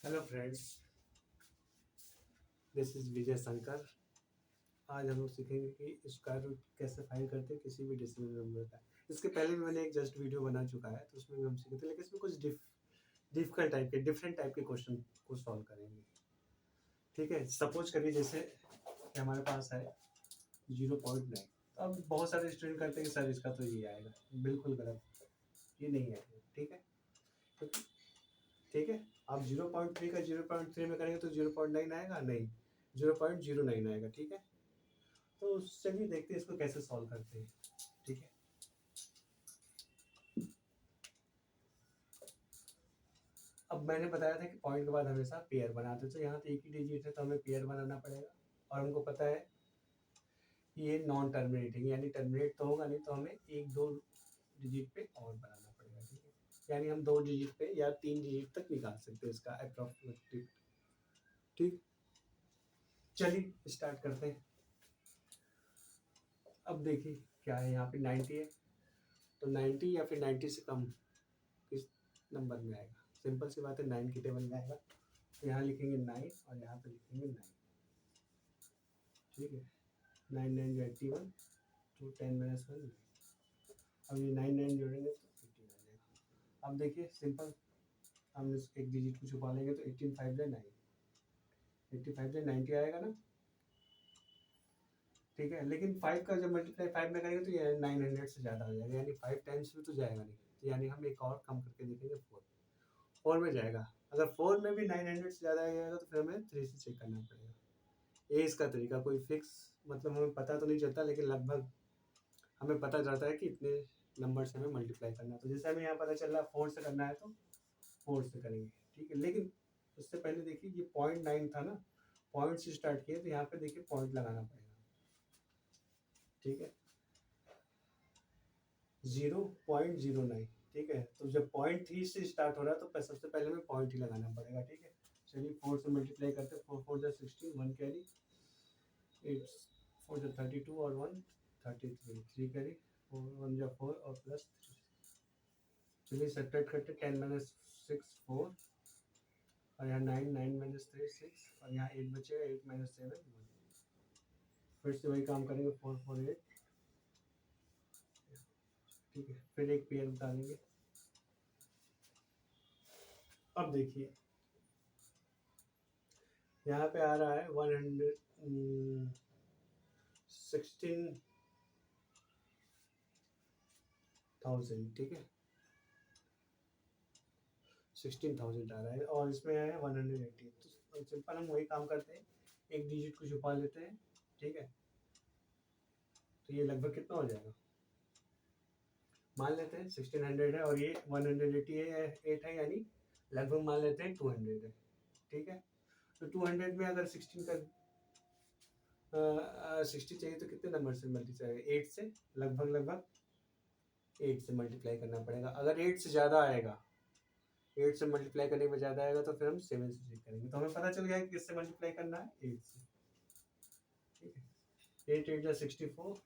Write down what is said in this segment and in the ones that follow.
Hello friends, this is Vijay Shankar. आज हम लोग सीखेंगे कि स्क्वायर रूट कैसे फाइंड करते हैं किसी भी डेसिमल नंबर का। इसके पहले भी मैंने एक जस्ट वीडियो बना चुका है, तो उसमें भी हम सीखे थे, लेकिन इसमें कुछ डिफिकल्ट टाइप के डिफरेंट टाइप के क्वेश्चन को सॉल्व करेंगे। ठीक है, सपोज करिए जैसे कि हमारे पास है 0.9। अब बहुत सारे स्टूडेंट करते हैं कि सर इसका तो ये आएगा। बिल्कुल गलत, ये नहीं आएगा। ठीक है, तो ठीक है, आप 0.3 का 0.3 में करेंगे तो 0.9 आएगा नहीं, 0.09 आएगा। ठीक है, तो चलिए देखते हैं इसको कैसे सॉल्व करते हैं। ठीक है, अब मैंने बताया था कि पॉइंट के बाद हमेशा पेयर बनाते, तो यहाँ तो एक ही डिजिट है तो हमें पेयर बनाना पड़ेगा। और हमको पता है कि ये नॉन टर्मिनेटिंग, यानी टर्मिनेट तो होगा नहीं, तो हमें एक दो डिजिट पे और बनाना पड़ेगा। ठीक है, यानी हम 2 डिजिट पे या 3 डिजिट तक निकाल सकते हैं इसका अप्रोक्सीमेटली। ठीक, चलिए स्टार्ट करते हैं। अब देखिए क्या है, यहाँ पे 90 है, तो 90 या फिर 90 से कम किस नंबर में आएगा। सिंपल सी बात है, 9 की टेबल में आएगा, तो यहाँ लिखेंगे 9 और यहाँ पे लिखेंगे 9। ठीक है, 9 9 जो 81, तो 10 माइनस 1। अब ये 9 9 जोड़ेंगे तो 18 आ जाएगा। अब देखिए सिंपल, हम इस एक डिजिट को छुपा लेंगे तो 18 5 9, 85 90 आएगा ना। ठीक है, लेकिन 5 का जब मल्टीप्लाई 5 में करेंगे तो ये 900 से ज़्यादा हो जाएगा, यानी 5 टाइम्स में तो जाएगा नहीं। तो यानी हम एक और कम करके देखेंगे, 4 में जाएगा। अगर 4 में भी 900 से ज़्यादा आ जाएगा तो फिर हमें 3 से चेक करना पड़ेगा। ये इसका तरीका, कोई फिक्स मतलब हमें पता तो नहीं चलता, लेकिन लगभग हमें पता चलता है कि इतने नंबर से हमें मल्टीप्लाई करना है। तो जैसे हमें यहाँ पता चल रहा है 4 से करना है तो 4 से करेंगे। ठीक है, लेकिन उससे पहले देखिए ये 0.9 था ना, पॉइंट से स्टार्ट किए, तो यहाँ पे देखिए पॉइंट लगाना पड़ेगा। ठीक है, 0.09। ठीक है, तो जब 0.3 से स्टार्ट हो रहा है तो सबसे पहले हमें पॉइंट ही लगाना पड़ेगा। ठीक है, चलिए 4 से मल्टीप्लाई करते हैं। 4 4 जा 16, 1 कैरी, 8 4 जा 32 और 1 33, 3 कैरी, 4 1 जा 4 और प्लस 3। चलिए सब्ट्रैक्ट करते, 10 माइनस 6 4, और यहाँ 9 9 माइनस 3 6, और यहाँ 8 बचेगा, 8 माइनस 7 1। फिर से वही काम करेंगे, 4 4 8। ठीक है, फिर एक पेयर बता देंगे। अब देखिए यहाँ पे आ रहा है 16,000। ठीक है, 16,000 आ रहा है, और इसमें है 180। तो सिंपल हम वही काम करते हैं, एक डिजिट को छुपा लेते हैं। ठीक है, तो ये लगभग कितना हो जाएगा, मान लेते हैं 1600 है और ये 180 है, 8 है, यानी लगभग मान लेते हैं 200 है। ठीक है, तो 200 में अगर 16 का 60 चाहिए तो कितने नंबर से मल्टीप्लाई, 8 से, लगभग 8 से मल्टीप्लाई करना पड़ेगा। अगर 8 से ज़्यादा आएगा, 8 से मल्टीप्लाई करने में ज़्यादा आएगा तो फिर हम 7 से चेक करेंगे। तो हमें पता चल गया कि किससे मल्टीप्लाई करना है, 8 से। ठीक है, 8 8 जा 64,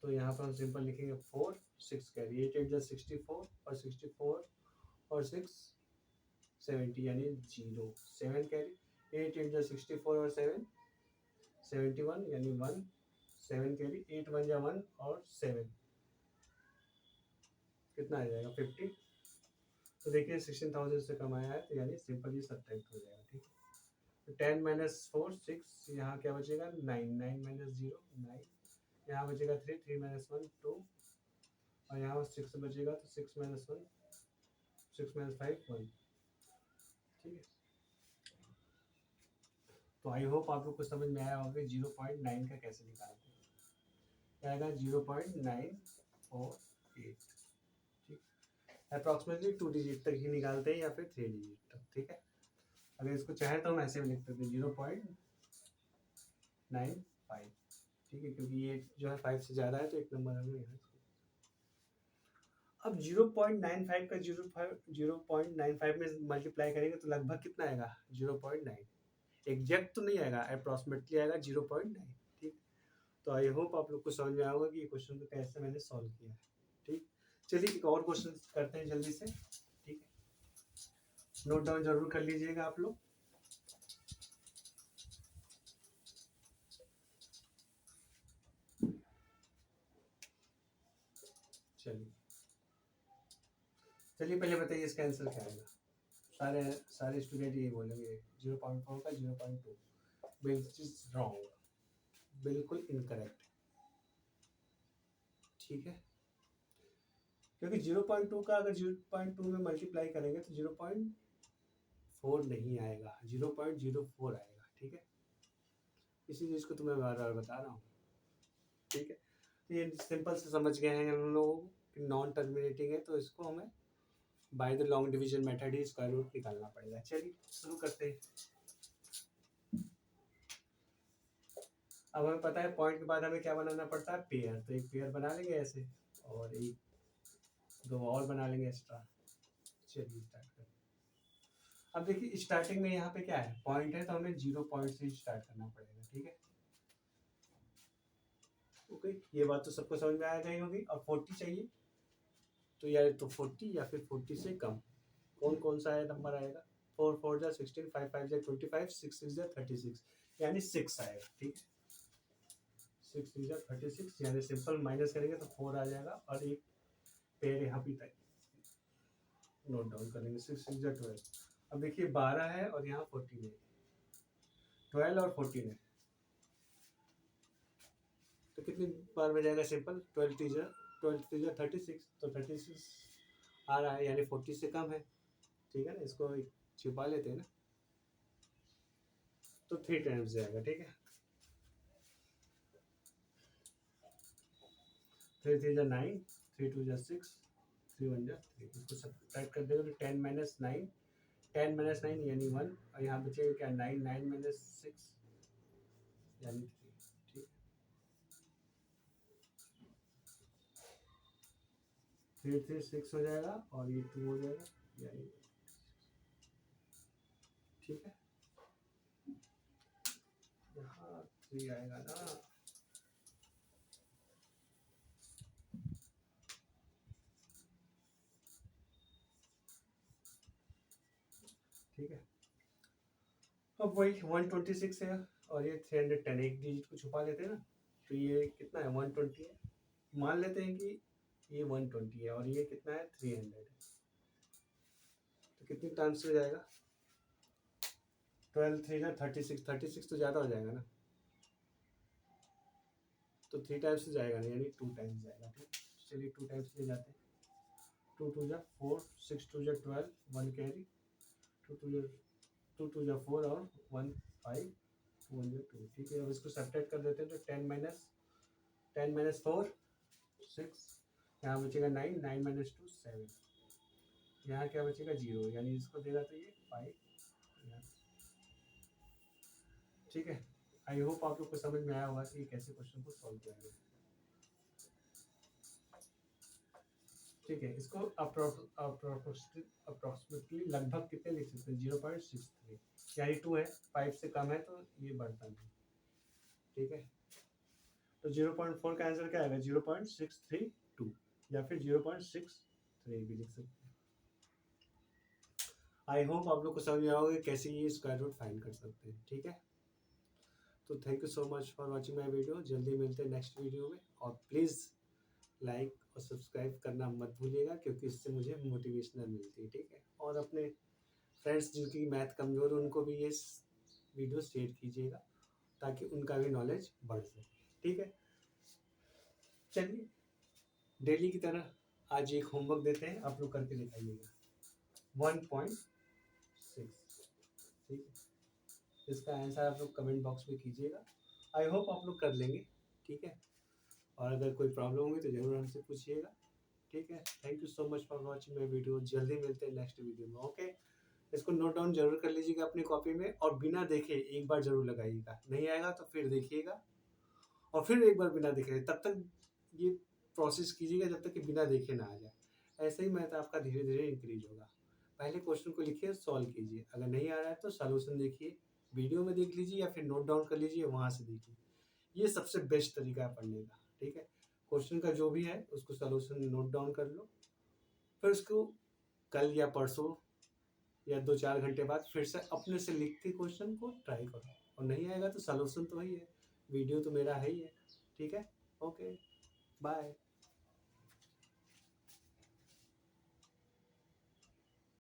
तो यहाँ पर हम सिंपल लिखेंगे 4 6 कैरी, 8 8 जा 64 और 64 और 6 70, यानी 0 7 कैरी, 8 8 जा 64 और 7 71, यानी 1 7 कैरी, 8 1 जा 1 और 7 कितना आ जाएगा, 50। तो देखिए 16,000 से कम आया है, तो यानी सिंपल ये सब्ट्रैक्ट हो जाएगा। ठीक है, तो 10 माइनस 4 6, यहाँ क्या बचेगा, 9 9 माइनस 0 9, यहाँ बचेगा 3 3 माइनस 1 2, और यहाँ 6 बचेगा तो 6 माइनस 1 6 माइनस 5 1। ठीक है, तो आई होप आप लोग को समझ में आया होगा 0.9 का कैसे निकालते हैं। क्या आएगा, 0.948। ठीक, अप्रॉक्सीमेटली 2 डिजिट तक ही निकालते हैं या फिर 3 डिजिट तक। ठीक है, अगर इसको चाहे तो हम ऐसे भी लिख सकते हैं 0.95। ठीक है, क्योंकि ये जो है 5 से ज़्यादा है तो एक नंबर हमें यहाँ। अब 0.95 का 0.95 में मल्टीप्लाई करेंगे तो लगभग कितना आएगा, 0.9। एग्जैक्ट तो नहीं आएगा, अप्रॉक्सीमेटली आएगा 0.9। ठीक, तो आई होप आप लोग को समझ में आएगा कि ये क्वेश्चन को कैसे मैंने सॉल्व किया है। ठीक, चलिए एक और क्वेश्चन करते हैं जल्दी से। ठीक है, नोट डाउन जरूर कर लीजिएगा आप लोग। चलिए चलिए पहले बताइए इसका आंसर क्या आएगा। सारे सारे स्टूडेंट ये बोलेंगे 0.4 का 0.2, विच इज रॉन्ग, बिल्कुल इनकरेक्ट। ठीक है, क्योंकि 0.2 का अगर 0.2 में मल्टीप्लाई करेंगे तो 0.4 नहीं आएगा, 0.04 आएगा। ठीक है, इसी चीज़ को तुम्हें बार बार बता रहा हूँ। ठीक है, तो ये सिंपल से समझ गए हैं हम लोगों को कि नॉन टर्मिनेटिंग है, तो इसको हमें by the long division method ही स्क्वायर रूट निकालना पड़ेगा। चलिए शुरू करते हैं। अब हमें पता है पॉइंट के बाद हमें क्या बनाना पड़ता है, पेयर। तो एक पेयर बना लेंगे ऐसे, और एक दो और बना लेंगे एक्स्ट्रा। चलिए स्टार्ट करते हैं। अब देखिए स्टार्टिंग में यहाँ पे क्या है, पॉइंट है, तो हमें 0 पॉइंट से स्टार्ट करना पड़ेगा। ठीक है, ओके, ये बात तो सबको समझ में आ गई होगी। और 40 चाहिए, तो या तो 40 या फिर 40 से कम। कौन कौन सा है नंबर आएगा, 4 4 जा 16, 5 5 जा 25, 6 6 जा 36, यानी 6 आएगा। ठीक है, 6 6 जा 36, यानी सिंपल माइनस करेंगे तो 4 आ जाएगा, और एक पेयर यहाँ पे नोट डाउन करेंगे। 6 6 जा 12। अब देखिए 12 है और यहाँ 14 है, 12 और 14 है, तो कितनी बार में जाएगा, सिंपल 12 3 जा 36, तो 36 आ रहा है, यानी 40 से कम है। ठीक है ना, इसको छिपा लेते हैं ना, तो 3 टाइम्स जाएगा। ठीक है, 3 3 जा 9, 3 2 जा 6, 3 1 जा 3। इसको सब्ट्रैक्ट कर देंगे तो 10 माइनस 9, 10 माइनस 9 यानी 1, और यहाँ बचेगा क्या, 9 9 माइनस 6 यानी 3। ठीक, 3 3 6 हो जाएगा, और ये 2 हो जाएगा, यानी ठीक है, यहाँ 3 आएगा ना। ठीक है, अब वही 126 है, और ये 310, एक डिजिट को छुपा लेते हैं ना, तो ये कितना है, 120 है। मान लेते हैं कि ये 120 है, और ये कितना है, 300 है। तो कितनी टाइम्स हो जाएगा, 12 3 जा 36, 36 तो ज़्यादा हो जाएगा ना, तो 3 टाइम्स से जाएगा नहीं, यानी 2 टाइम्स जाएगा। ठीक, चलिए 2 टाइम्स ले जाते हैं। 2 2 जा 4, 6 2 जा 12, 1 कैरी, 2 2 जा 4, और 1 5, 2 1 जा 2। ठीक है, अब इसको सब्ट्रैक्ट कर देते हैं, तो 10 माइनस 4 6, यहाँ बचेगा 9, 9 माइनस 2 7, यहाँ क्या बचेगा 0, यानी इसको देगा तो ये 5। ठीक है, आई होप आप लोग को समझ में आया होगा कि कैसे क्वेश्चन को सॉल्व किया गया। ठीक है, इसको अप्रोक्सीमेटली लगभग कितने लिख सकते हैं, 0.63, यानी 2 है, 5 से कम है तो ये बढ़ता नहीं। ठीक है, तो 0.4 का आंसर क्या आएगा, 0.632, या फिर 0.63 भी लिख सकते हैं। आई होप आप लोग को समझ में आओगे कैसे ये स्क्वायर रूट फाइंड कर सकते हैं। ठीक है, तो thank you so much for watching my video. जल्दी मिलते हैं नेक्स्ट वीडियो में, और प्लीज़ लाइक और सब्सक्राइब करना मत भूलिएगा, क्योंकि इससे मुझे मोटिवेशनल मिलती है। ठीक है, और अपने फ्रेंड्स जिनकी मैथ कमज़ोर है उनको भी ये वीडियो शेयर कीजिएगा, ताकि उनका भी नॉलेज बढ़ सके। ठीक है, चलिए डेली की तरह आज एक होमवर्क देते हैं, आप लोग करके दिखाइएगा 1.6। ठीक है, इसका आंसर आप लोग कमेंट बॉक्स में कीजिएगा। आई होप आप लोग कर लेंगे। ठीक है, और अगर कोई प्रॉब्लम हुई तो ज़रूर हमसे पूछिएगा। ठीक है, thank you so much for watching my video. जल्दी मिलते हैं नेक्स्ट वीडियो में। ओके, इसको नोट डाउन जरूर कर लीजिएगा अपनी कॉपी में, और बिना देखे एक बार जरूर लगाइएगा, नहीं आएगा तो फिर देखिएगा, और फिर एक बार बिना देखे, तब तक ये प्रोसेस कीजिएगा जब तक कि बिना देखे ना आ जाए। ऐसे ही मैथ आपका धीरे धीरे इंक्रीज होगा। पहले क्वेश्चन को लिखिए, सॉल्व कीजिए, अगर नहीं आ रहा है तो सोल्यूशन देखिए, वीडियो में देख लीजिए, या फिर नोट डाउन कर लीजिए, वहाँ से देखिए। ये सबसे बेस्ट तरीका है पढ़ने का। ठीक है, क्वेश्चन का जो भी है उसको सोल्यूशन नोट डाउन कर लो, फिर उसको कल या परसों या 2-4 घंटे बाद फिर से अपने से लिख के क्वेश्चन को ट्राई करो, और नहीं आएगा तो सॉल्यूशन तो वही है, वीडियो तो मेरा है ही है। ठीक है? Okay, bye.